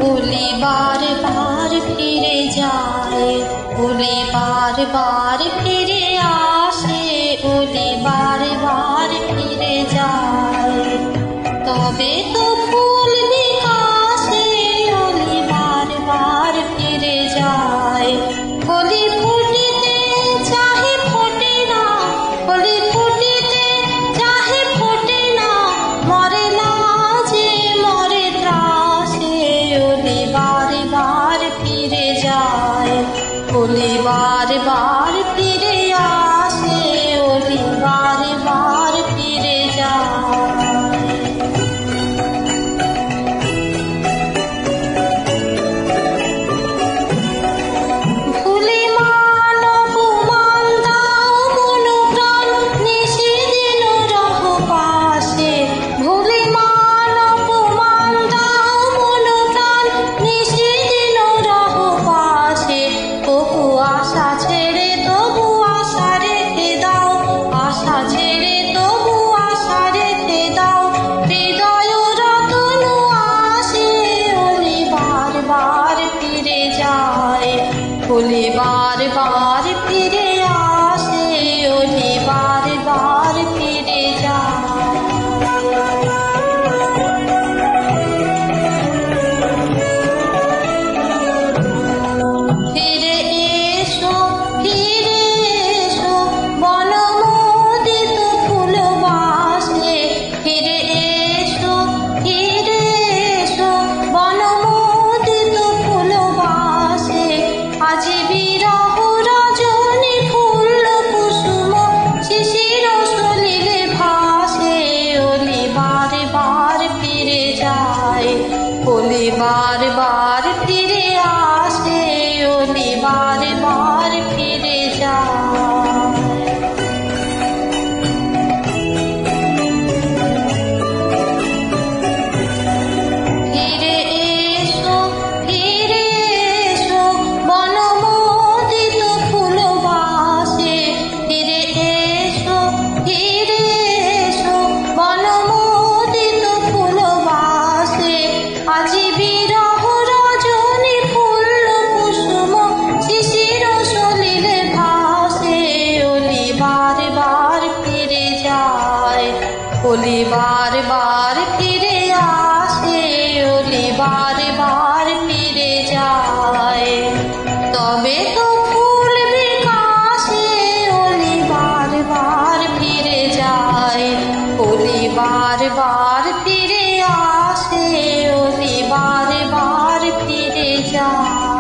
ওলি বার বার ফিরে যায়, ওলি বার বার ফিরে আসে, ওলি বার বার ফিরে যায়। তবে তো ফুল বিকাশে ওলি বার বার ফিরে যায়। কলি ফুটিতে চাহে ফোটে না, কলি ফুটিতে চাহে ফোটে না, মরে লাজে মরে ত্রাসে, ওলি বার বার ফিরে যায়, ওলি বার বার ফিরে আসে, ওলি বার বার ফিরে যায়। ওলি বার বার ফিরে আসে, ওলি বার বার ফিরে যায়। ফিরে এসো, ফিরে এসো, বনমোদিত ফুলবাসে, ফিরে এসো, ফিরে এসো, বনমোদিত ফুলবাসে। আজি বিরহ রজনী ফুল কুসুম শিশির সলিলে ভাসে, ওলি বার বার ফিরে যায়, ওলি বার বার ফিরে আসে, ওলি বার বার ফিরে যায়। ফিরে এসো, ফিরে এসো, বনমোদিত ফুলবাসে, ফিরে এসো, ফিরে এসো, বনমোদিত ফুলবাসে। আজি বিরহ রজনী ফুল কুসুম শিশির সলিলে ভাসে, ওলি বার বার ফিরে যায়, ওলি বার বার ফিরে আসে, ওলি বার বার ফিরে যায়। তবে তো ফুল বিকাশে ওলি বার বার ফিরে যায়, ওলি বার বার ফিরে আসে, ওলি বার বার ফিরে যায়।